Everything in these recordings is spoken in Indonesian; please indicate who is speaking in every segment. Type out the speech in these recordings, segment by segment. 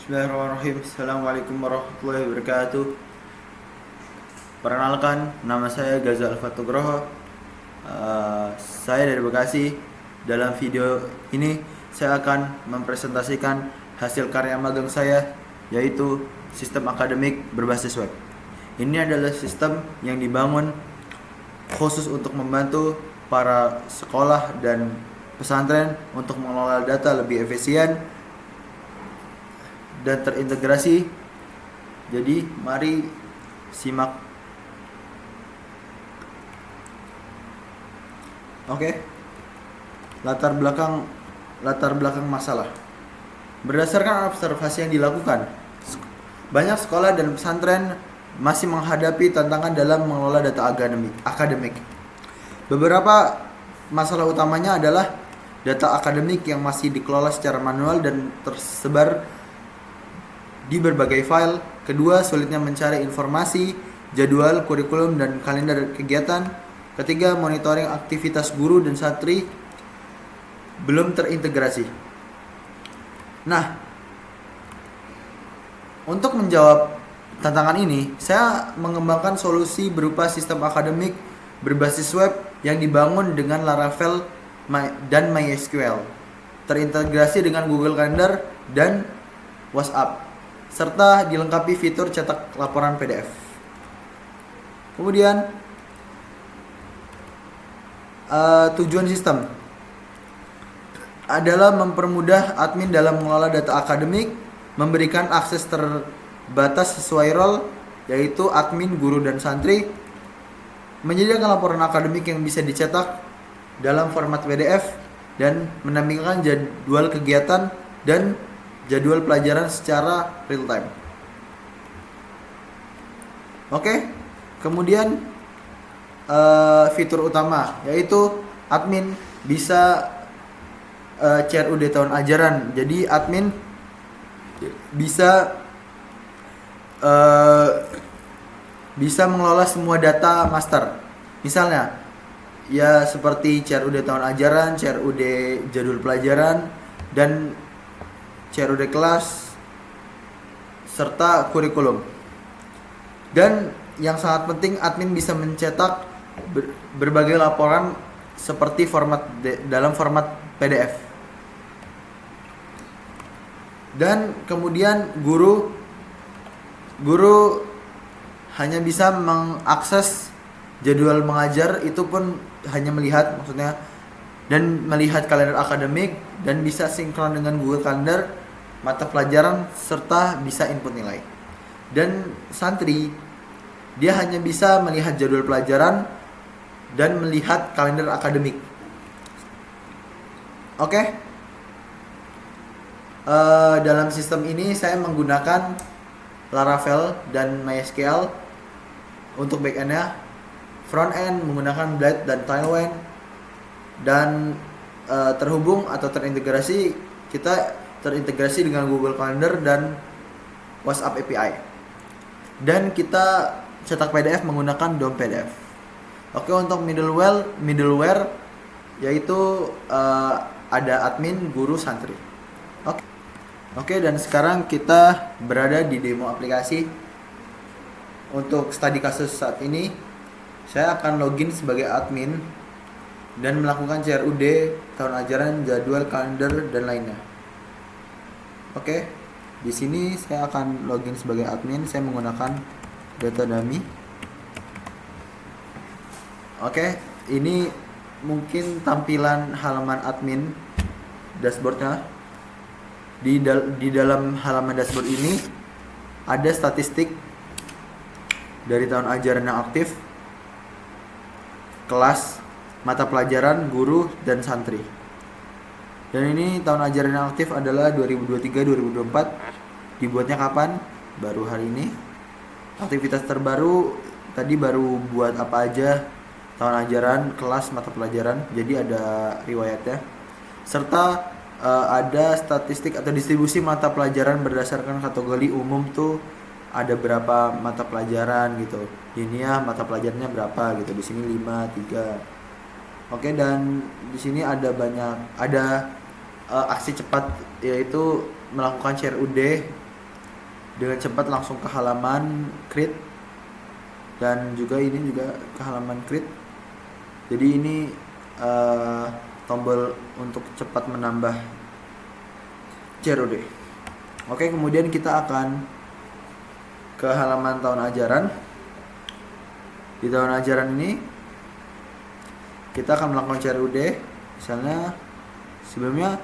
Speaker 1: Bismillahirrahmanirrahim. Assalamualaikum warahmatullahi wabarakatuh. Perkenalkan, nama saya Gazal Fatugroho. Saya dari Bekasi. Dalam video ini saya akan mempresentasikan hasil karya magang saya, yaitu sistem akademik berbasis web. Ini adalah sistem yang dibangun khusus untuk membantu para sekolah dan pesantren untuk mengelola data lebih efisien dan terintegrasi. Jadi mari simak. Oke. Latar belakang masalah. Berdasarkan observasi yang dilakukan, banyak sekolah dan pesantren masih menghadapi tantangan dalam mengelola data akademik. Beberapa masalah utamanya adalah data akademik yang masih dikelola secara manual dan tersebar di berbagai file. Kedua, sulitnya mencari informasi, jadwal, kurikulum, dan kalender kegiatan. Ketiga, monitoring aktivitas guru dan santri belum terintegrasi. Nah, untuk menjawab tantangan ini, saya mengembangkan solusi berupa sistem akademik berbasis web yang dibangun dengan Laravel dan MySQL, terintegrasi dengan Google Calendar dan WhatsApp, serta dilengkapi fitur cetak laporan PDF. Kemudian tujuan sistem adalah mempermudah admin dalam mengelola data akademik, memberikan akses terbatas sesuai role, yaitu admin, guru, dan santri, menyediakan laporan akademik yang bisa dicetak dalam format PDF, dan menampilkan jadwal kegiatan dan jadwal pelajaran secara real time. Oke, kemudian fitur utama yaitu admin bisa CRUD tahun ajaran. Jadi admin bisa mengelola semua data master. Misalnya ya seperti CRUD tahun ajaran, CRUD jadwal pelajaran, dan CRUD kelas serta kurikulum. Dan yang sangat penting, admin bisa mencetak berbagai laporan seperti dalam format PDF. Dan kemudian guru hanya bisa mengakses jadwal mengajar, itu pun hanya melihat kalender akademik, dan bisa sinkron dengan Google Calendar mata pelajaran serta bisa input nilai. Dan santri dia hanya bisa melihat jadwal pelajaran dan melihat kalender akademik. Oke. Dalam sistem ini saya menggunakan Laravel dan MySQL untuk backend-nya. Front-end menggunakan Blade dan Tailwind, dan terhubung atau terintegrasi dengan Google Calendar dan WhatsApp API. Dan kita cetak PDF menggunakan DOM PDF. Oke, untuk middleware yaitu ada admin, guru, santri. Oke, dan sekarang kita berada di demo aplikasi. Untuk studi kasus saat ini, saya akan login sebagai admin dan melakukan CRUD tahun ajaran, jadwal, kalender, dan lainnya. Oke, di sini saya akan login sebagai admin. Saya menggunakan data dummy. Oke, ini mungkin tampilan halaman admin dashboardnya. Di dalam halaman dashboard ini ada statistik dari tahun ajaran yang aktif, kelas, mata pelajaran, guru, dan santri. Dan ini tahun ajaran yang aktif adalah 2023-2024. Dibuatnya kapan? Baru hari ini. Aktivitas terbaru tadi baru buat apa aja, tahun ajaran, kelas, mata pelajaran. Jadi ada riwayatnya. Serta ada statistik atau distribusi mata pelajaran berdasarkan kategori umum tuh ada berapa mata pelajaran gitu. Ilmiah mata pelajarannya berapa gitu. Di sini 5, 3. Oke, dan di sini ada aksi cepat, yaitu melakukan CRUD dengan cepat langsung ke halaman create, dan juga ini juga ke halaman create. Jadi ini tombol untuk cepat menambah CRUD. Oke, kemudian kita akan ke halaman tahun ajaran. Di tahun ajaran ini kita akan melakukan CRUD. Misalnya sebelumnya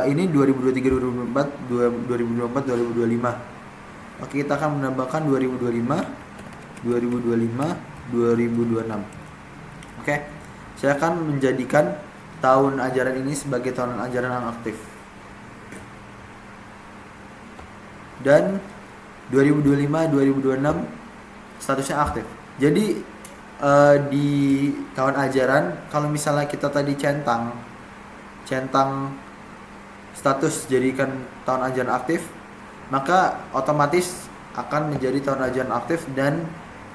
Speaker 1: ini 2023 2024 2025. Oke, kita akan menambahkan 2025 2026. Oke, saya akan menjadikan tahun ajaran ini sebagai tahun ajaran yang aktif. Dan 2025-2026 statusnya aktif. Jadi di tahun ajaran, kalau misalnya kita tadi centang status jadikan tahun ajaran aktif, maka otomatis akan menjadi tahun ajaran aktif dan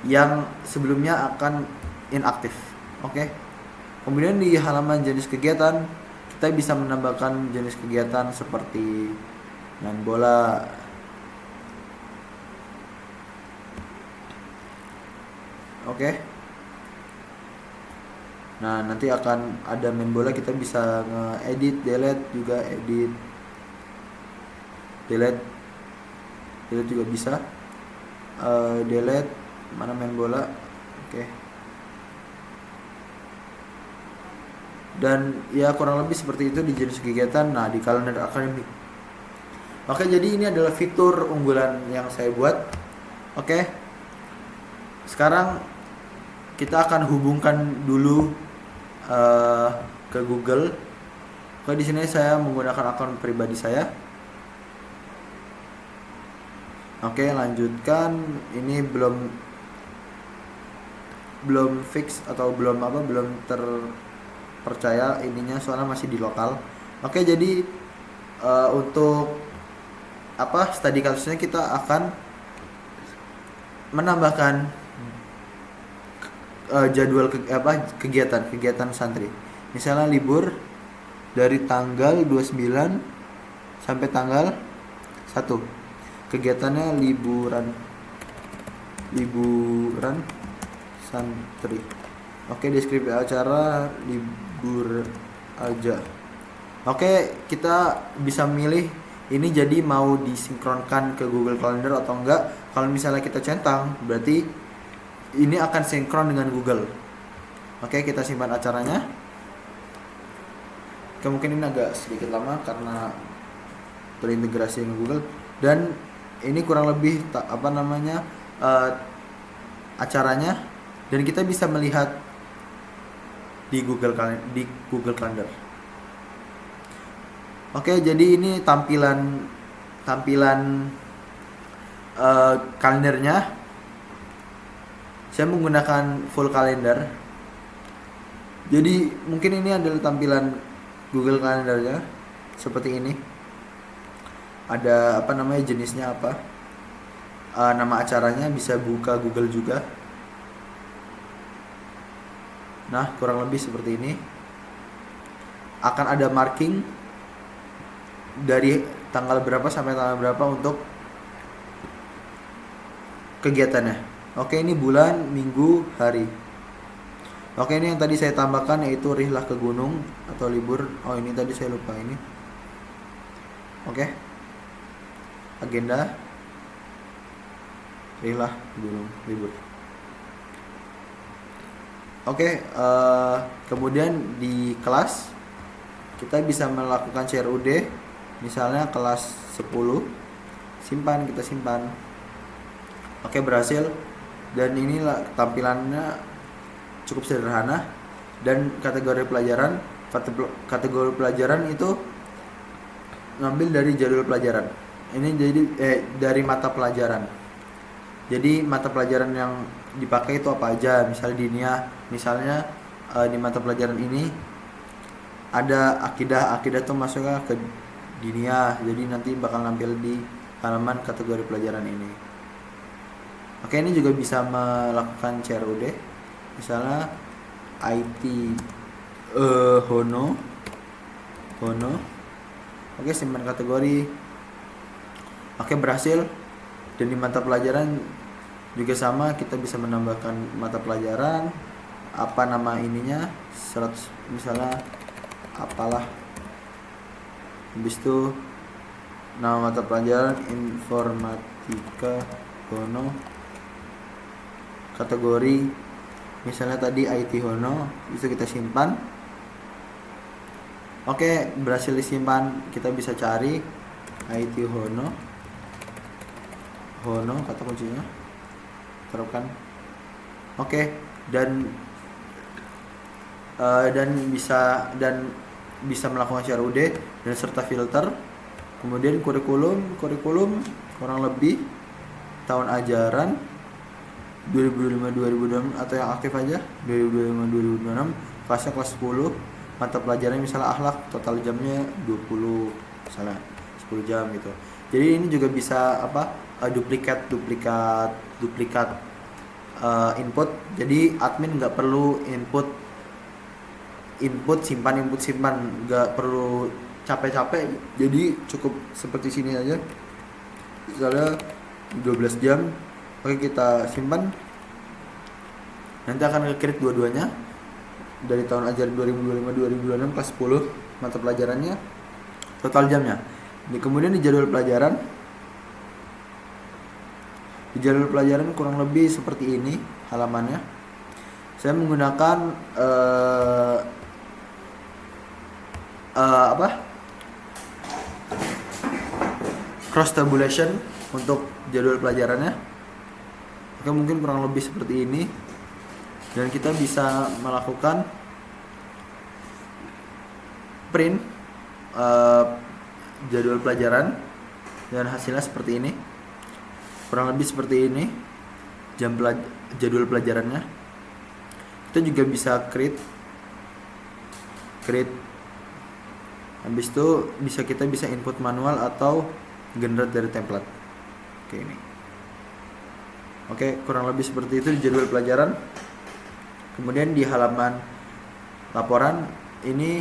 Speaker 1: yang sebelumnya akan inaktif. Oke. Kemudian di halaman jenis kegiatan, kita bisa menambahkan jenis kegiatan seperti main bola, oke. Nah, nanti akan ada main bola, kita bisa nge-edit, delete juga, edit, delete juga bisa. Delete mana main bola, oke. Dan ya kurang lebih seperti itu di jenis kegiatan. Nah, di kalender akademik. Oke, jadi ini adalah fitur unggulan yang saya buat. Oke. Sekarang kita akan hubungkan dulu ke Google. Oke, di sini saya menggunakan akun pribadi saya. Oke, lanjutkan. Ini belum fix atau belum terpercaya ininya, soalnya masih di lokal. Oke, jadi untuk studi kasusnya kita akan menambahkan jadwal kegiatan santri. Misalnya libur dari tanggal 29 sampai tanggal 1. Kegiatannya liburan santri. Oke, deskripsi acara libur aja. Oke, kita bisa milih ini jadi mau disinkronkan ke Google Calendar atau enggak. Kalau misalnya kita centang, berarti ini akan sinkron dengan Google. Oke, kita simpan acaranya. Oke, mungkin ini agak sedikit lama karena terintegrasi dengan Google. Dan ini kurang lebih acaranya, dan kita bisa melihat di Google Calendar. Oke, jadi ini tampilan kalendernya. Saya menggunakan full kalender. Jadi mungkin ini adalah tampilan Google Kalendernya seperti ini. Ada jenisnya apa? Nama acaranya bisa buka Google juga. Nah, kurang lebih seperti ini. Akan ada marking dari tanggal berapa sampai tanggal berapa untuk kegiatannya. Oke, ini bulan, minggu, hari. Oke, ini yang tadi saya tambahkan yaitu rihlah ke gunung atau libur. Oh, ini tadi saya lupa ini. Oke. Agenda rihlah gunung, libur. Oke, kemudian di kelas kita bisa melakukan CRUD. Misalnya kelas 10. Kita simpan. Oke, berhasil. Dan inilah tampilannya cukup sederhana. Dan kategori pelajaran itu ngambil dari jadwal pelajaran. Ini jadi dari mata pelajaran. Jadi mata pelajaran yang dipakai itu apa aja? Misalnya dinia, di mata pelajaran ini ada akidah tuh masuknya ke dinia. Jadi nanti bakal nampil di halaman kategori pelajaran ini. Oke, ini juga bisa melakukan CRUD. Misalnya IT Hono. Oke, simpan kategori. Oke, berhasil. Dan di mata pelajaran juga sama, kita bisa menambahkan mata pelajaran, apa nama ininya, 100 misalnya apalah, habis itu nama mata pelajaran informatika Hono, kategori misalnya tadi IT Hono, itu kita simpan. Oke, berhasil disimpan. Kita bisa cari IT Hono, kata kuncinya terapkan. Oke, dan bisa melakukan CRUD dan serta filter. Kemudian kurikulum kurang lebih tahun ajaran 2025-2026 atau yang aktif aja 2025-2026, kelasnya kelas 10, mata pelajarannya misalnya akhlak, total jamnya 20 misalnya 10 jam gitu. Jadi ini juga bisa duplikat input. Jadi admin nggak perlu input simpan, nggak perlu capek-capek. Jadi cukup seperti sini aja, misalnya 12 jam. Oke, kita simpan. Nanti akan nge-create dua-duanya dari tahun ajaran 2025-2026 kelas 10 mata pelajarannya, total jamnya. Kemudian di jadwal pelajaran kurang lebih seperti ini halamannya. Saya menggunakan cross tabulation untuk jadwal pelajarannya. Oke, mungkin kurang lebih seperti ini. Dan kita bisa melakukan print jadwal pelajaran dan hasilnya seperti ini. Kurang lebih seperti ini jadwal pelajarannya. Kita juga bisa create. Habis itu kita bisa input manual atau generate dari template. Oke, ini. Oke, kurang lebih seperti itu di jadwal pelajaran. Kemudian di halaman laporan ini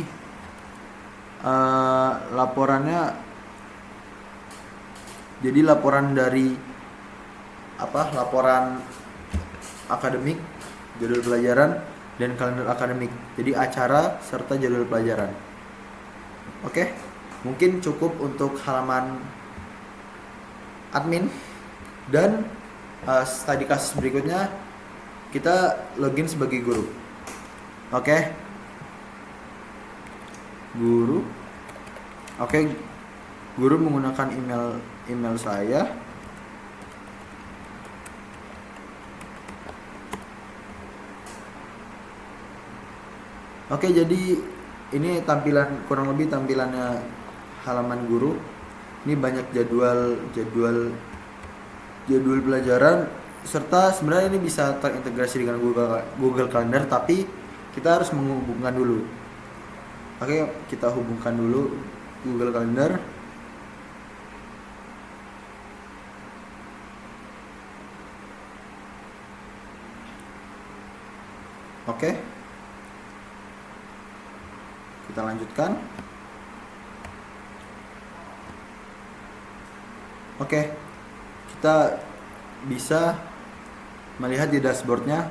Speaker 1: laporannya, jadi laporan dari laporan akademik, jadwal pelajaran, dan kalender akademik. Jadi acara serta jadwal pelajaran. Oke, mungkin cukup untuk halaman admin. Dan studi kasus berikutnya kita login sebagai guru. Oke, guru. Oke, guru menggunakan email saya. Oke, jadi ini kurang lebih tampilannya halaman guru. Ini banyak jadwal pelajaran, serta sebenarnya ini bisa terintegrasi dengan Google Calendar, tapi kita harus menghubungkan dulu. Oke, kita hubungkan dulu Google Calendar. Oke, kita lanjutkan. Oke, kita bisa melihat di dashboardnya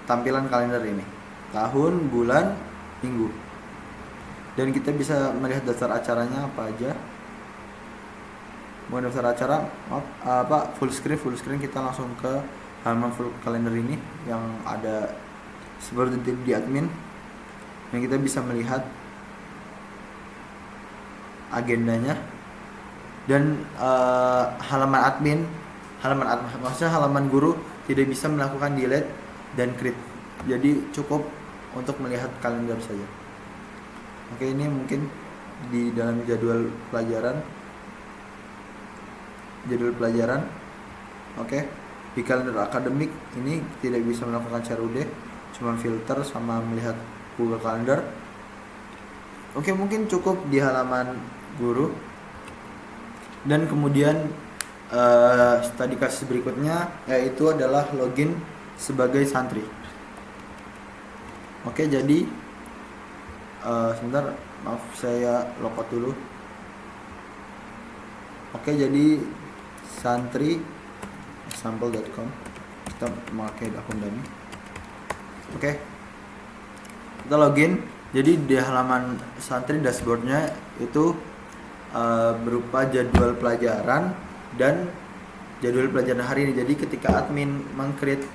Speaker 1: tampilan kalender ini, tahun, bulan, minggu, dan kita bisa melihat daftar acaranya apa aja. Bukan daftar acara, full screen. Kita langsung ke halaman full kalender ini yang ada seperti di admin, yang kita bisa melihat agendanya. Dan maksudnya halaman guru tidak bisa melakukan delete dan create, jadi cukup untuk melihat kalender saja. Oke, ini mungkin di dalam jadwal pelajaran. Oke, di kalender akademik ini tidak bisa melakukan CRUD, cuma filter sama melihat Google Calendar. Oke, mungkin cukup di halaman guru. Dan kemudian studi kasus berikutnya yaitu adalah login sebagai santri. Oke, jadi sebentar, maaf, saya logout dulu. Oke, jadi santri example.com, kita memakai akun dummy. Oke, kita login. Jadi di halaman santri dashboardnya itu berupa jadwal pelajaran dan jadwal pelajaran hari ini. Jadi ketika admin meng-create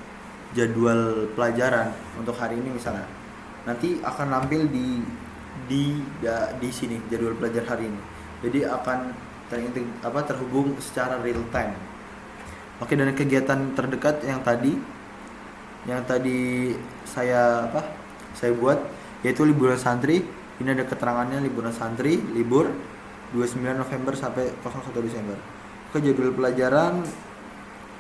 Speaker 1: jadwal pelajaran untuk hari ini misalnya, nanti akan tampil di sini jadwal pelajaran hari ini. Jadi akan terhubung secara real time. Oke, dan kegiatan terdekat yang tadi saya buat, yaitu liburan santri. Ini ada keterangannya, liburan santri, libur 29 November sampai 01 Desember. Oke, jadwal pelajaran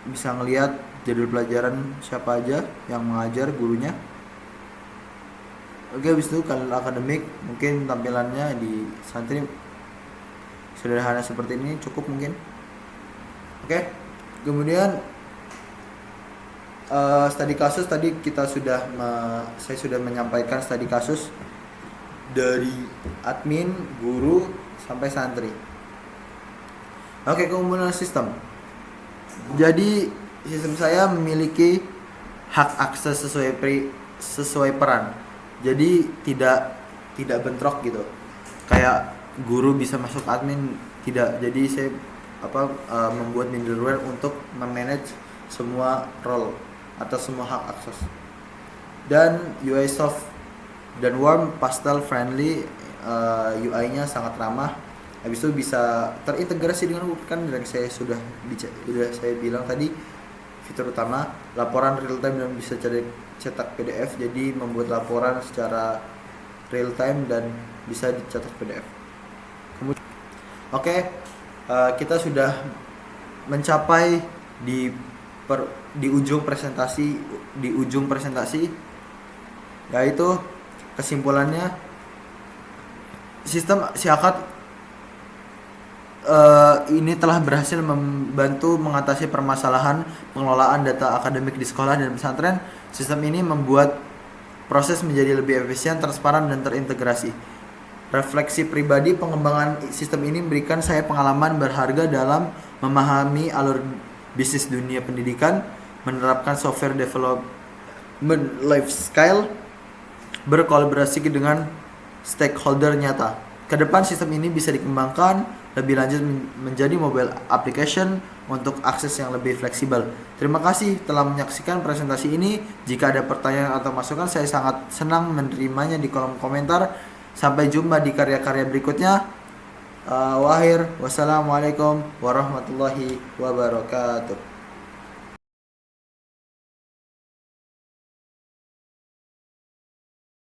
Speaker 1: bisa ngelihat jadwal pelajaran siapa aja yang mengajar, gurunya. Oke, habis itu kalender akademik, mungkin tampilannya di santri sederhana seperti ini cukup mungkin. Oke, kemudian studi kasus tadi saya sudah menyampaikan studi kasus dari admin, guru sampai santri. Oke, kemudian sistem. Jadi sistem saya memiliki hak akses sesuai peran. Jadi tidak bentrok gitu. Kayak guru bisa masuk admin, tidak. Jadi saya membuat middleware untuk memanage semua role atau semua hak akses. Dan UI soft dan warm, pastel friendly, UI-nya sangat ramah. Habis itu bisa terintegrasi dengan kan yang saya sudah saya bilang tadi, fitur utama laporan real time dan bisa cetak PDF. Jadi membuat laporan secara real time dan bisa dicetak PDF. Kemudian kita sudah mencapai di ujung presentasi, yaitu kesimpulannya sistem Siakat ini telah berhasil membantu mengatasi permasalahan pengelolaan data akademik di sekolah dan pesantren. Sistem ini membuat proses menjadi lebih efisien, transparan, dan terintegrasi. Refleksi pribadi, pengembangan sistem ini memberikan saya pengalaman berharga dalam memahami alur bisnis dunia pendidikan, menerapkan software development lifestyle, berkolaborasi dengan stakeholder nyata. Kedepan sistem ini bisa dikembangkan lebih lanjut menjadi mobile application untuk akses yang lebih fleksibel. Terima kasih telah menyaksikan presentasi ini. Jika ada pertanyaan atau masukan, saya sangat senang menerimanya di kolom komentar. Sampai jumpa di karya-karya berikutnya. Wassalamualaikum warahmatullahi wabarakatuh.